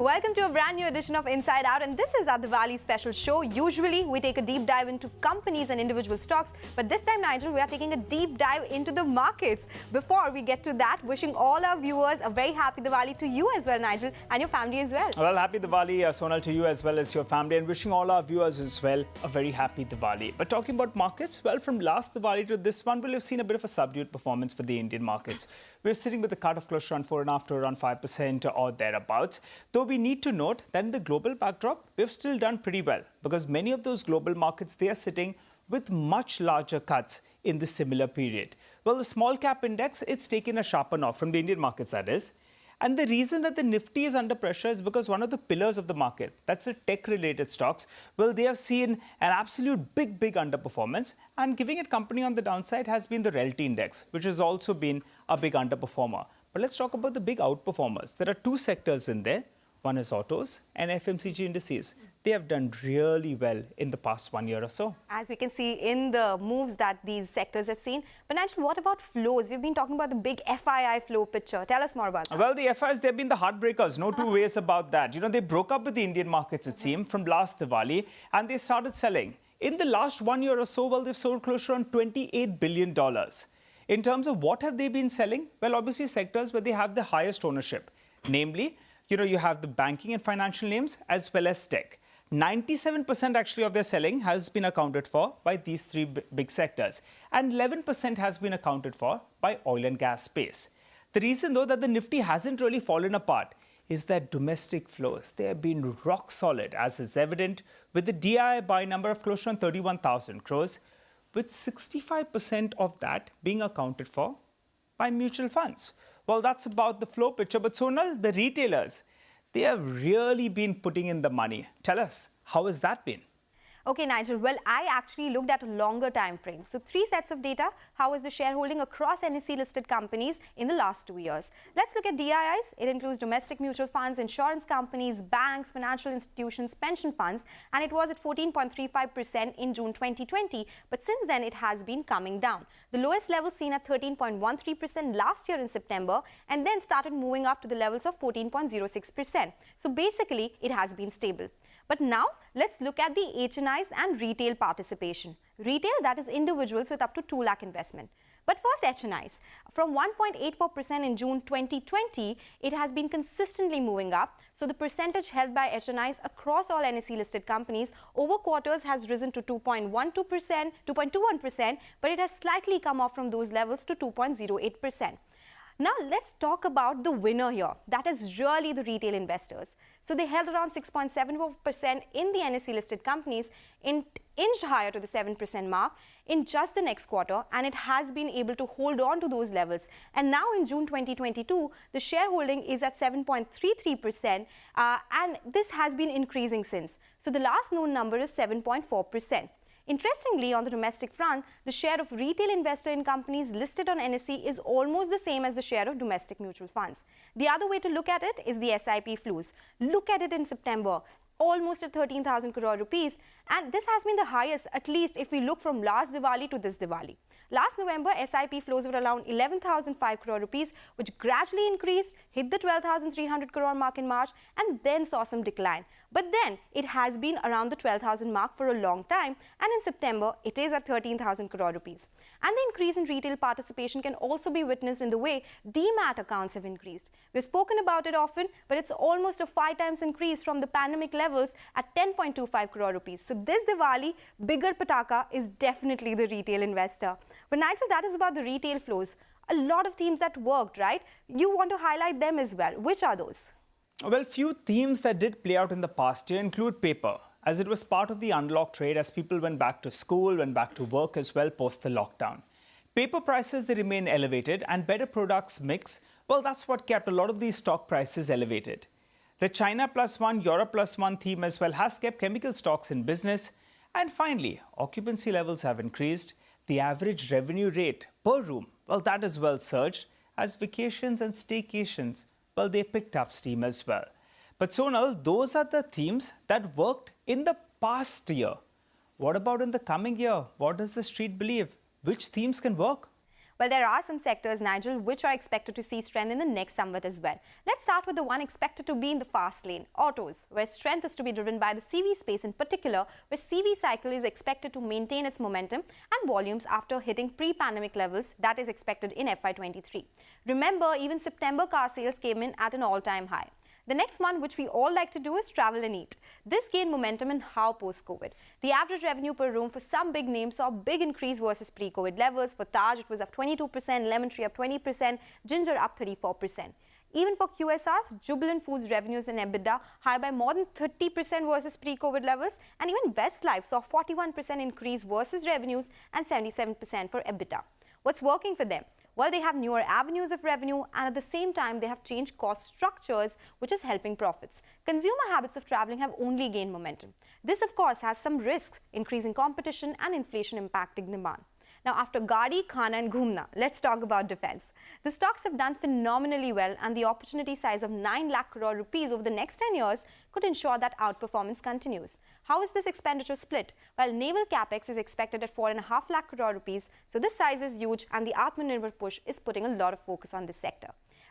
Welcome to a brand new edition of Inside Out, and this is our Diwali special show. Usually, we take a deep dive into companies and individual stocks, but this time, Nigel, we are taking a deep dive into the markets. Before we get to that, wishing all our viewers a very happy Diwali to you as well, Nigel, and your family as well. Well, happy Diwali, Sonal, to you as well as your family, and wishing all our viewers as well a very happy Diwali. But talking about markets, well, from last Diwali to this one, we'll have seen a bit of a subdued performance for the Indian markets. We're sitting with a cut of close to around 4.5 to around 5% or thereabouts. Though we need to note that in the global backdrop, we've still done pretty well because many of those global markets, they are sitting with much larger cuts in the similar period. Well, the small cap index, it's taken a sharper knock from the Indian markets, that is. And the reason that the Nifty is under pressure is because one of the pillars of the market, that's the tech-related stocks, well, they have seen an absolute big underperformance. And giving it company on the downside has been the Realty Index, which has also been a big underperformer. But let's talk about the big outperformers. There are two sectors in there. One is autos and FMCG indices. They have done really well in the past 1 year or so. As we can see in the moves that these sectors have seen. But Nigel, what about flows? We've been talking about the big FII flow picture. Tell us more about that. Well, the FIs, they've been the heartbreakers. No two ways about that. You know, they broke up with the Indian markets, it seemed, from last Diwali, and they started selling. In the last 1 year or so, well, they've sold close to around $28 billion. In terms of what have they been selling? Well, obviously sectors where they have the highest ownership. Namely, you have the banking and financial names as well as tech. 97% actually of their selling has been accounted for by these three big sectors. And 11% has been accounted for by oil and gas space. The reason, though, that the Nifty hasn't really fallen apart is that domestic flows, they have been rock solid, as is evident with the DI buy number of close to 31,000 crores, with 65% of that being accounted for by mutual funds. Well, that's about the flow picture. But Sonal, the retailers, they have really been putting in the money. Tell us, how has that been? Okay, Nigel. Well, I actually looked at a longer time frame. So 3 sets of data. How is the shareholding across NSE-listed companies in the last 2 years? Let's look at DIIs. It includes domestic mutual funds, insurance companies, banks, financial institutions, pension funds, and it was at 14.35% in June 2020. But since then, it has been coming down. The lowest level seen at 13.13% last year in September, and then started moving up to the levels of 14.06%. So basically, it has been stable. But now, let's look at the HNIs and retail participation. Retail, that is individuals with up to 2 lakh investment. But first, HNIs. From 1.84% in June 2020, it has been consistently moving up. So the percentage held by HNIs across all NSE-listed companies over quarters has risen to 2.21%, but it has slightly come off from those levels to 2.08%. Now, let's talk about the winner here. That is really the retail investors. So they held around 6.74% in the NSE-listed companies, inched higher to the 7% mark in just the next quarter, and it has been able to hold on to those levels. And now in June 2022, the shareholding is at 7.33%, and this has been increasing since. So the last known number is 7.4%. Interestingly, on the domestic front, the share of retail investor in companies listed on NSE is almost the same as the share of domestic mutual funds. The other way to look at it is the SIP flows. Look at it in September, almost at 13,000 crore rupees, and this has been the highest, at least if we look from last Diwali to this Diwali. Last November, SIP flows were around 11,005 crore rupees, which gradually increased, hit the 12,300 crore mark in March, and then saw some decline. But then it has been around the 12,000 mark for a long time, and in September, it is at 13,000 crore rupees. And the increase in retail participation can also be witnessed in the way demat accounts have increased. We've spoken about it often, but it's almost a 5 times increase from the pandemic levels at 10.25 crore rupees. So this Diwali, bigger pataka is definitely the retail investor. But Nigel, that is about the retail flows. A lot of themes that worked, right? You want to highlight them as well. Which are those? Well, few themes that did play out in the past year include paper, as it was part of the unlock trade as people went back to school, went back to work as well post the lockdown. Paper prices, they remain elevated, and better products mix, well, that's what kept a lot of these stock prices elevated. The China plus one, Europe plus one theme as well has kept chemical stocks in business. And finally, occupancy levels have increased. The average revenue rate per room, well, that as well surged as vacations and staycations, well, they picked up steam as well. But Sonal, those are the themes that worked in the past year. What about in the coming year? What does the street believe? Which themes can work? Well, there are some sectors, Nigel, which are expected to see strength in the next Samvat as well. Let's start with the one expected to be in the fast lane, autos, where strength is to be driven by the CV space in particular, where CV cycle is expected to maintain its momentum and volumes after hitting pre-pandemic levels that is expected in FY23. Remember, even September car sales came in at an all-time high. The next one, which we all like to do, is travel and eat. This gained momentum in how post-COVID. The average revenue per room for some big names saw a big increase versus pre-COVID levels. For Taj, it was up 22%, Lemon Tree up 20%, Ginger up 34%. Even for QSRs, Jubilant Foods revenues and EBITDA high by more than 30% versus pre-COVID levels, and even Westlife saw 41% increase versus revenues and 77% for EBITDA. What's working for them? Well, they have newer avenues of revenue, and at the same time, they have changed cost structures, which is helping profits. Consumer habits of traveling have only gained momentum. This, of course, has some risks, increasing competition and inflation impacting demand. Now, after Gaadi, Khana and Ghumna, let's talk about defense. The stocks have done phenomenally well, and the opportunity size of 9 lakh crore rupees over the next 10 years could ensure that outperformance continues. How is this expenditure split? Well, naval capex is expected at 4.5 lakh crore rupees, so this size is huge, and the Atmanirbhar push is putting a lot of focus on this sector.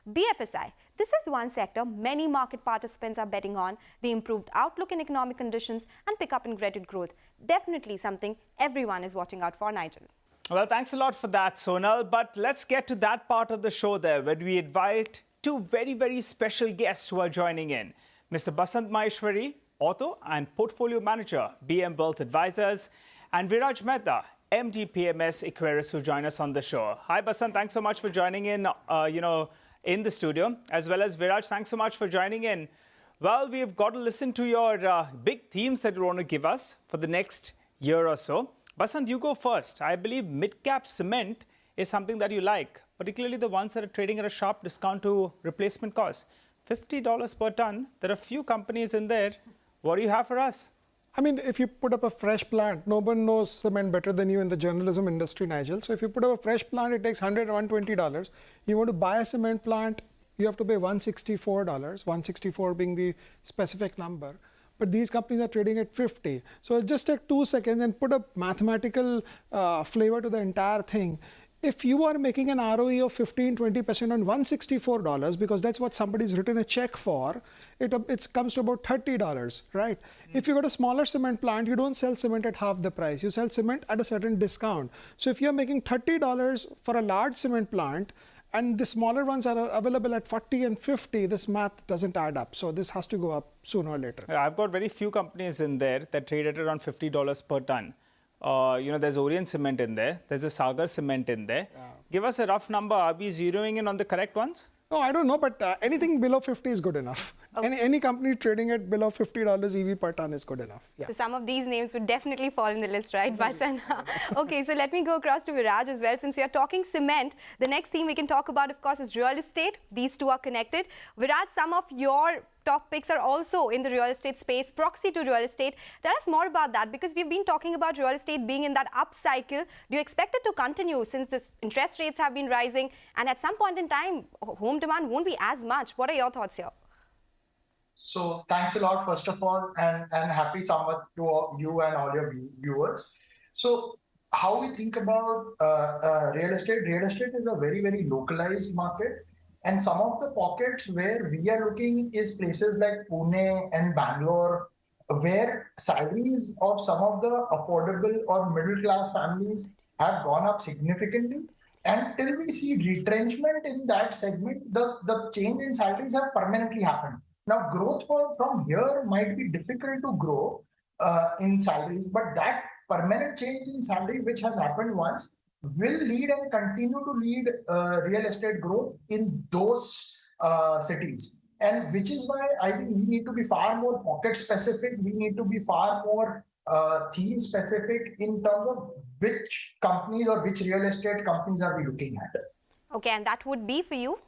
BFSI. This is one sector many market participants are betting on. The improved outlook in economic conditions and pickup in credit growth. Definitely something everyone is watching out for, Nigel. Well, thanks a lot for that, Sonal. But let's get to that part of the show there where we invite two very, very special guests who are joining in. Mr. Basant Maheshwari, Auto and Portfolio Manager, BM Wealth Advisors, and Viraj Mehta, MD PMS Equirus, who join us on the show. Hi, Basant. Thanks so much for joining in, in the studio, as well as Viraj. Thanks so much for joining in. Well, we've got to listen to your big themes that you want to give us for the next year or so. Basant, you go first. I believe mid-cap cement is something that you like, particularly the ones that are trading at a sharp discount to replacement cost. $50 per ton. There are few companies in there. What do you have for us? I mean, if you put up a fresh plant, no one knows cement better than you in the journalism industry, Nigel. So if you put up a fresh plant, it takes $100, $120. You want to buy a cement plant, you have to pay $164, 164 being the specific number. But these companies are trading at 50. So just take 2 seconds and put a mathematical flavor to the entire thing. If you are making an ROE of 15-20% on $164, because that's what somebody's written a check for, it comes to about $30, right? If you got a smaller cement plant, you don't sell cement at half the price. You sell cement at a certain discount. So if you're making $30 for a large cement plant, and the smaller ones are available at 40 and 50, this math doesn't add up. So this has to go up sooner or later. I've got very few companies in there that trade at around $50 per ton. There's Orient Cement in there. There's a Sagar Cement in there. Yeah. Give us a rough number. Are we zeroing in on the correct ones? No, I don't know, but anything below 50 is good enough. Okay. Any company trading at below $50 EV per ton is good enough. Yeah. So some of these names would definitely fall in the list, right, Basant? Okay, so let me go across to Viraj as well. Since we are talking cement, the next theme we can talk about, of course, is real estate. These two are connected. Viraj, some of your top picks are also in the real estate space, proxy to real estate. Tell us more about that, because we've been talking about real estate being in that up cycle. Do you expect it to continue since the interest rates have been rising, and at some point in time, home demand won't be as much? What are your thoughts here? So thanks a lot, first of all, and happy Samvat to you and all your viewers. So how we think about real estate is a very, very localized market. And some of the pockets where we are looking is places like Pune and Bangalore, where salaries of some of the affordable or middle class families have gone up significantly. And till we see retrenchment in that segment, the change in salaries have permanently happened. Now, growth from here might be difficult to grow in salaries, but that permanent change in salary, which has happened once, will lead and continue to lead real estate growth in those cities. And which is why I think we need to be far more pocket specific. We need to be far more theme specific in terms of which companies or which real estate companies are we looking at. Okay, and that would be for you?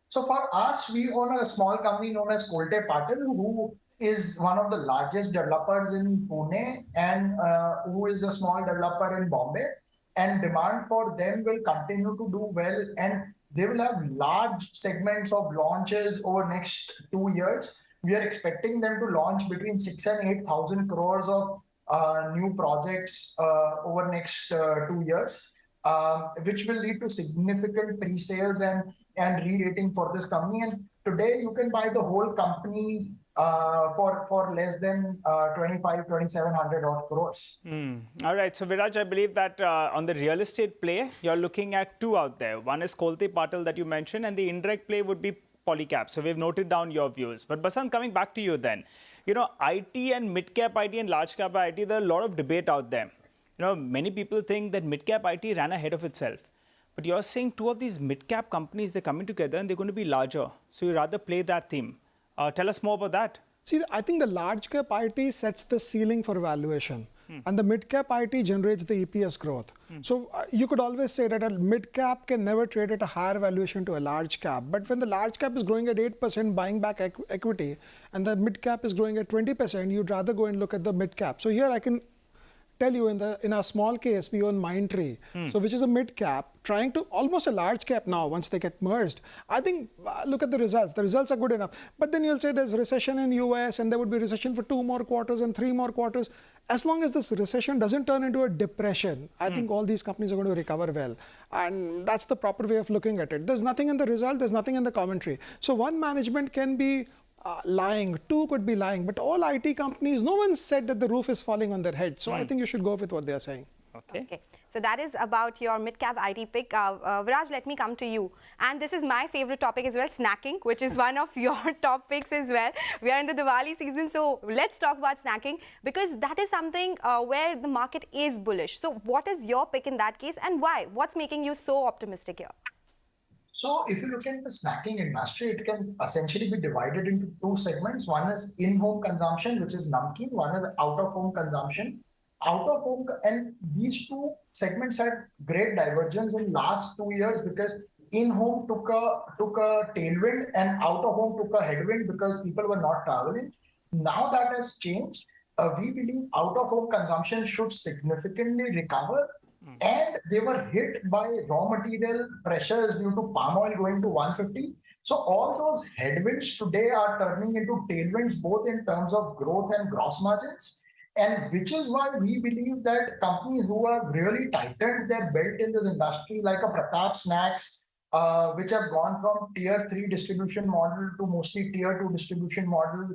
So for us, we own a small company known as Kolte Patil, who is one of the largest developers in Pune and who is a small developer in Bombay. And demand for them will continue to do well, and they will have large segments of launches over next 2 years. We are expecting them to launch between 6,000 and 8,000 crores of new projects over next 2 years. which will lead to significant pre-sales and re-rating for this company. And today you can buy the whole company for less than 2,700 odd crores. All right. So, Viraj, I believe that on the real estate play, you're looking at two out there. One is Kolte Patil that you mentioned, and the indirect play would be Polycab. So, we've noted down your views. But, Basant, coming back to you then, you know, IT and mid-cap IT and large-cap IT, there are a lot of debate out there. You know, many people think that mid-cap IT ran ahead of itself. But you're saying two of these mid-cap companies, they're coming together and they're going to be larger. So, you rather play that theme. Tell us more about that. See, I think the large cap IT sets the ceiling for valuation, and the mid cap IT generates the EPS growth. So you could always say that a mid cap can never trade at a higher valuation to a large cap. But when the large cap is growing at 8%, buying back equity, and the mid cap is growing at 20%, you'd rather go and look at the mid cap. So here I can tell you, in our small case, we own Mindtree, so which is a mid cap, trying to almost a large cap now once they get merged. I think, look at the results. The results are good enough. But then you'll say there's recession in US and there would be recession for 2 more quarters and 3 more quarters. As long as this recession doesn't turn into a depression, I think all these companies are going to recover well. And that's the proper way of looking at it. There's nothing in the result, there's nothing in the commentary. So one management can be lying, two could be lying, but all IT companies, no one said that the roof is falling on their head. So I think you should go with what they are saying. Okay. So that is about your mid-cap IT pick. Viraj, let me come to you. And this is my favorite topic as well, snacking, which is one of your top picks as well. We are in the Diwali season, so let's talk about snacking, because that is something where the market is bullish. So what is your pick in that case, and why? What's making you so optimistic here? So if you look at the snacking industry, it can essentially be divided into two segments. One is in-home consumption, which is namkeen. One is out-of-home consumption. Out-of-home, and these two segments had great divergence in last 2 years, because in-home took a tailwind and out-of-home took a headwind because people were not traveling. Now that has changed. We believe out-of-home consumption should significantly recover. And they were hit by raw material pressures due to palm oil going to 150. So all those headwinds today are turning into tailwinds, both in terms of growth and gross margins. And which is why we believe that companies who have really tightened their belt in this industry, like a Pratap Snacks, which have gone from tier 3 distribution model to mostly tier 2 distribution model,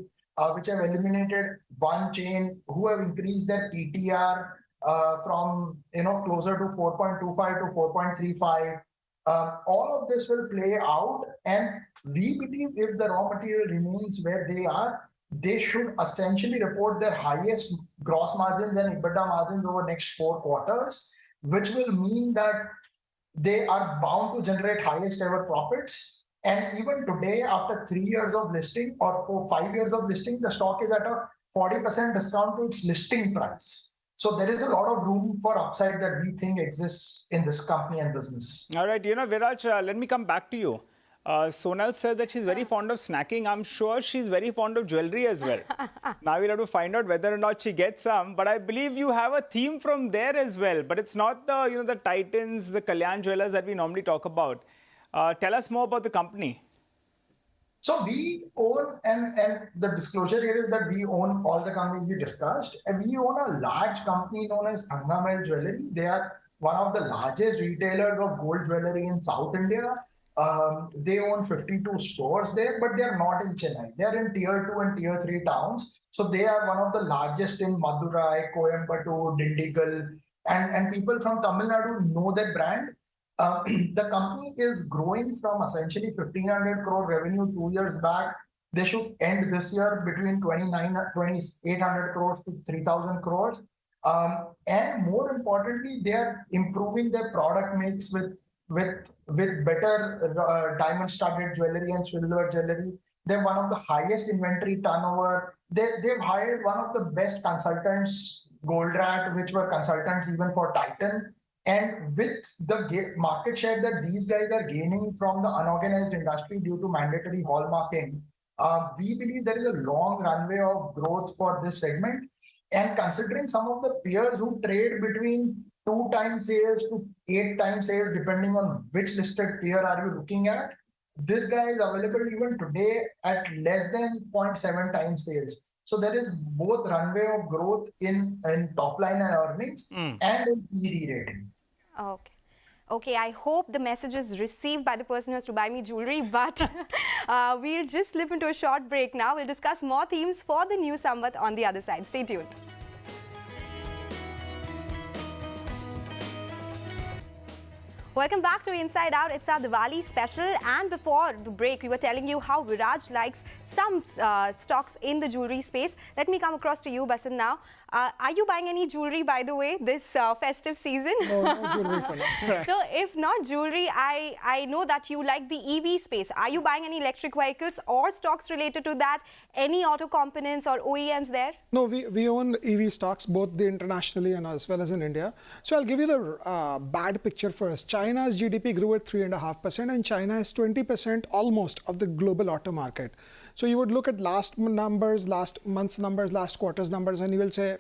which have eliminated one chain, who have increased their PTR from closer to 4.25 to 4.35. All of this will play out, and we believe if the raw material remains where they are, they should essentially report their highest gross margins and EBITDA margins over the next 4 quarters, which will mean that they are bound to generate highest ever profits. And even today, after 3 years of listing or 5 years of listing, the stock is at a 40% discount to its listing price. So there is a lot of room for upside that we think exists in this company and business. All right, Viraj, let me come back to you. Sonal said that she's very fond of snacking. I'm sure she's very fond of jewelry as well. Now we'll have to find out whether or not she gets some. But I believe you have a theme from there as well. But it's not the, the Titans, the Kalyan jewelers that we normally talk about. Tell us more about the company. So we own, and the disclosure here is that we own all the companies we discussed. And we own a large company known as Angamel Jewelry. They are one of the largest retailers of gold jewelry in South India. They own 52 stores there, but they're not in Chennai. They're in tier 2 and tier 3 towns. So they are one of the largest in Madurai, Coimbatore, Dindigul, and people from Tamil Nadu know that brand. The company is growing from essentially 1,500 crore revenue 2 years back. They should end this year between 2,800 crores to 3,000 crores. And more importantly, they are improving their product mix with better diamond-studded jewelry and silver jewelry. They're one of the highest inventory turnover. They've hired one of the best consultants, Goldratt, which were consultants even for Titan. And with the market share that these guys are gaining from the unorganized industry due to mandatory hallmarking, we believe there is a long runway of growth for this segment. And considering some of the peers who trade between 2 times sales to 8 times sales, depending on which listed peer are you looking at, this guy is available even today at less than 0.7 times sales. So there is both runway of growth in top line and earnings and in PE rating. Okay. Okay, I hope the message is received by the person who has to buy me jewelry, but we'll just slip into a short break now. We'll discuss more themes for the new Samvat on the other side. Stay tuned. Welcome back to Inside Out. It's our Diwali special, and before the break we were telling you how Viraj likes some stocks in the jewelry space. Let me come across to you, Basant, now. Are you buying any jewelry, by the way, this festive season? No jewelry for now. So if not jewelry, I know that you like the EV space. Are you buying any electric vehicles or stocks related to that? Any auto components or OEMs there? No, we own EV stocks, both the internationally and as well as in India. So I'll give you the bad picture first. China's GDP grew at 3.5%, and China is 20% almost of the global auto market. So you would look at last numbers, last month's numbers, last quarter's numbers, and you will say,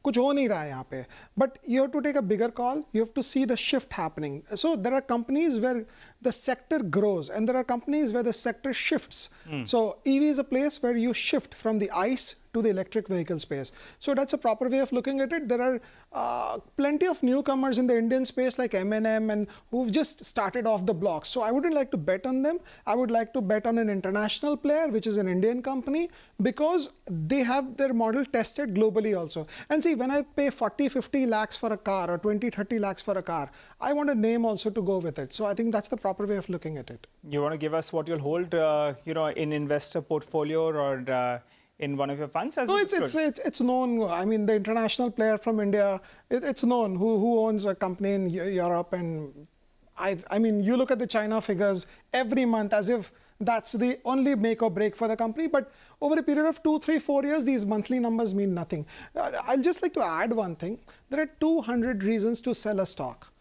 कुछ हो नहीं रहा है यहाँ पे. But you have to take a bigger call. You have to see the shift happening. So there are companies where the sector grows, and there are companies where the sector shifts. So EV is a place where you shift from the ICE to the electric vehicle space. So that's a proper way of looking at it. There are plenty of newcomers in the Indian space like M&M and who've just started off the block. So I wouldn't like to bet on them. I would like to bet on an international player, which is an Indian company, because they have their model tested globally also. And see, when I pay 40, 50 lakhs for a car or 20, 30 lakhs for a car, I want a name also to go with it. So I think that's the proper way of looking at it. You want to give us what you'll hold, in investor portfolio or in one of your funds? No, it's known. I mean, the international player from India, it's known who owns a company in Europe. And I mean, you look at the China figures every month as if that's the only make or break for the company. But over a period of 2, 3, 4 years, these monthly numbers mean nothing. I'll just like to add one thing. There are 200 reasons to sell a stock.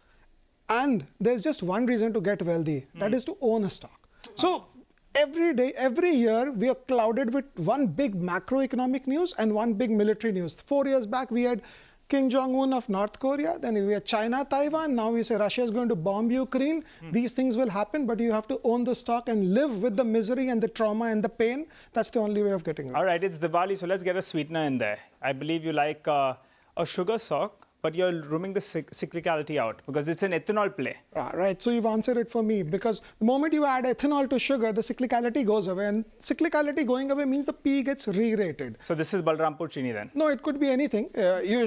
And there's just one reason to get wealthy. That is to own a stock. So every day, every year, we are clouded with one big macroeconomic news and one big military news. 4 years back, we had Kim Jong-un of North Korea. Then we had China, Taiwan. Now we say Russia is going to bomb Ukraine. These things will happen, but you have to own the stock and live with the misery and the trauma and the pain. That's the only way of getting it. All right, it's Diwali, so let's get a sweetener in there. I believe you like a sugar stock, but you're rooming the cyclicality out because it's an ethanol play. Right, so you've answered it for me, because the moment you add ethanol to sugar, the cyclicality goes away, and cyclicality going away means the P gets re-rated. So this is Balrampur Chini then? No, it could be anything.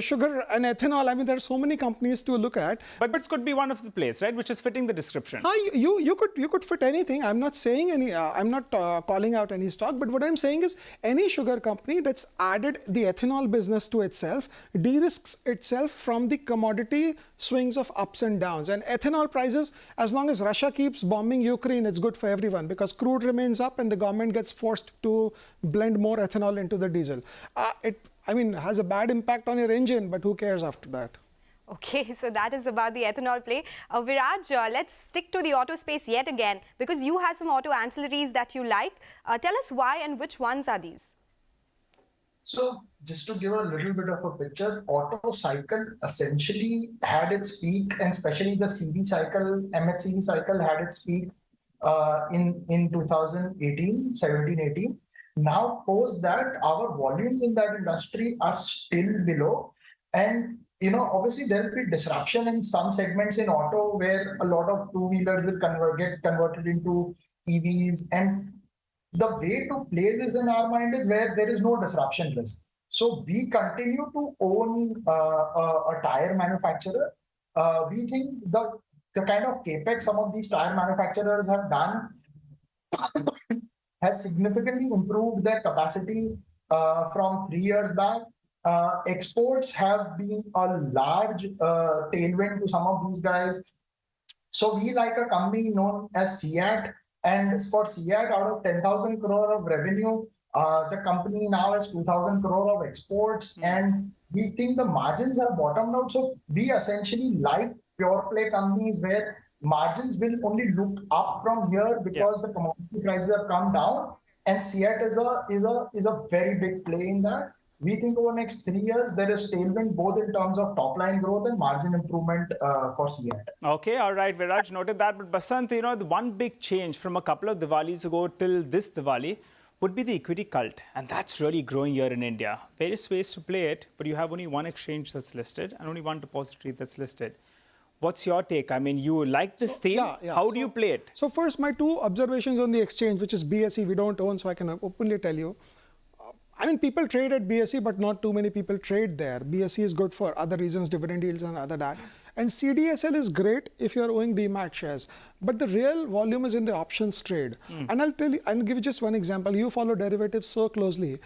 Sugar and ethanol, I mean, there are so many companies to look at. But this could be one of the plays, right, which is fitting the description. You could fit anything. I'm not saying any, I'm not calling out any stock, but what I'm saying is any sugar company that's added the ethanol business to itself de-risks itself from the commodity swings of ups and downs. And ethanol prices, as long as Russia keeps bombing Ukraine, it's good for everyone, because crude remains up and the government gets forced to blend more ethanol into the diesel. I mean, has a bad impact on your engine, but who cares after that? Okay, so that is about the ethanol play. Viraj, let's stick to the auto space yet again, because you have some auto ancillaries that you like. Tell us why and which ones are these? So just to give a little bit of a picture, auto cycle essentially had its peak, and especially the CV cycle, MHCV cycle had its peak in 2018, 17, 18. Now post that, our volumes in that industry are still below. And obviously there will be disruption in some segments in auto where a lot of two-wheelers will get converted into EVs, and the way to play this in our mind is where there is no disruption risk. So we continue to own a tire manufacturer. We think the kind of capex some of these tire manufacturers have done has significantly improved their capacity from 3 years back. Exports have been a large tailwind to some of these guys. So we like a company known as CEAT. And for CEAT, out of 10,000 crore of revenue, the company now has 2,000 crore of exports, and we think the margins have bottomed out. So we essentially like pure play companies where margins will only look up from here because the commodity prices have come down, and CEAT is a very big play in that. We think over the next 3 years, there is tailwind both in terms of top line growth and margin improvement for CEAT. Okay, all right, Viraj noted that. But Basant, the one big change from a couple of Diwalis ago till this Diwali would be the equity cult. And that's really growing here in India. Various ways to play it, but you have only one exchange that's listed and only one depository that's listed. What's your take? I mean, you like this theme. How do you play it? So first, my two observations on the exchange, which is BSE, we don't own, so I can openly tell you. I mean, people trade at BSE, but not too many people trade there. BSE is good for other reasons, dividend yields and other that. And CDSL is great if you're owning demat shares. But the real volume is in the options trade. And I'll give you just one example. You follow derivatives so closely.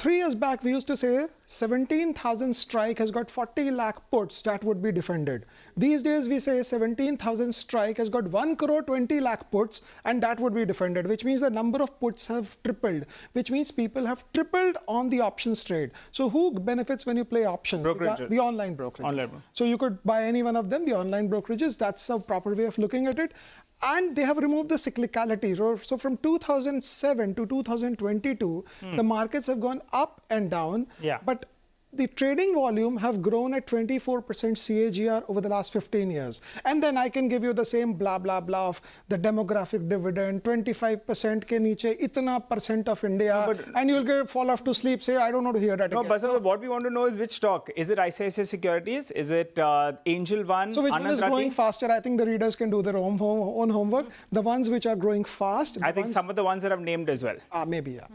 3 years back, we used to say 17,000 strike has got 40 lakh puts that would be defended. These days, we say 17,000 strike has got 1 crore 20 lakh puts and that would be defended, which means the number of puts have tripled, which means people have tripled on the options trade. So who benefits when you play options? Brokerages. The online brokerages. So you could buy any one of them, the online brokerages. That's a proper way of looking at it. And they have removed the cyclicality. So from 2007 to 2022, the markets have gone up and down. But the trading volume have grown at 24% CAGR over the last 15 years. And then I can give you the same blah, blah, blah of the demographic dividend, 25% ke niche, itna percent of India, and you'll fall off to sleep, say, I don't know to hear that again. Basant, what we want to know is which stock. Is it ICICI Securities? Is it Angel One? So which one is growing faster? I think the readers can do their own homework. The ones which are growing fast. I think some of the ones that I've named as well. Maybe, yeah.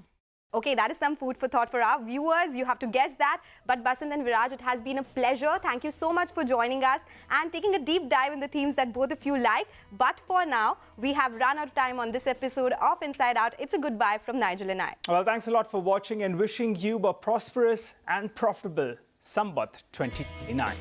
Okay, that is some food for thought for our viewers. You have to guess that. But Basant and Viraj, it has been a pleasure. Thank you so much for joining us and taking a deep dive in the themes that both of you like. But for now, we have run out of time on this episode of Inside Out. It's a goodbye from Nigel and I. Well, thanks a lot for watching and wishing you a prosperous and profitable Samvat 2029.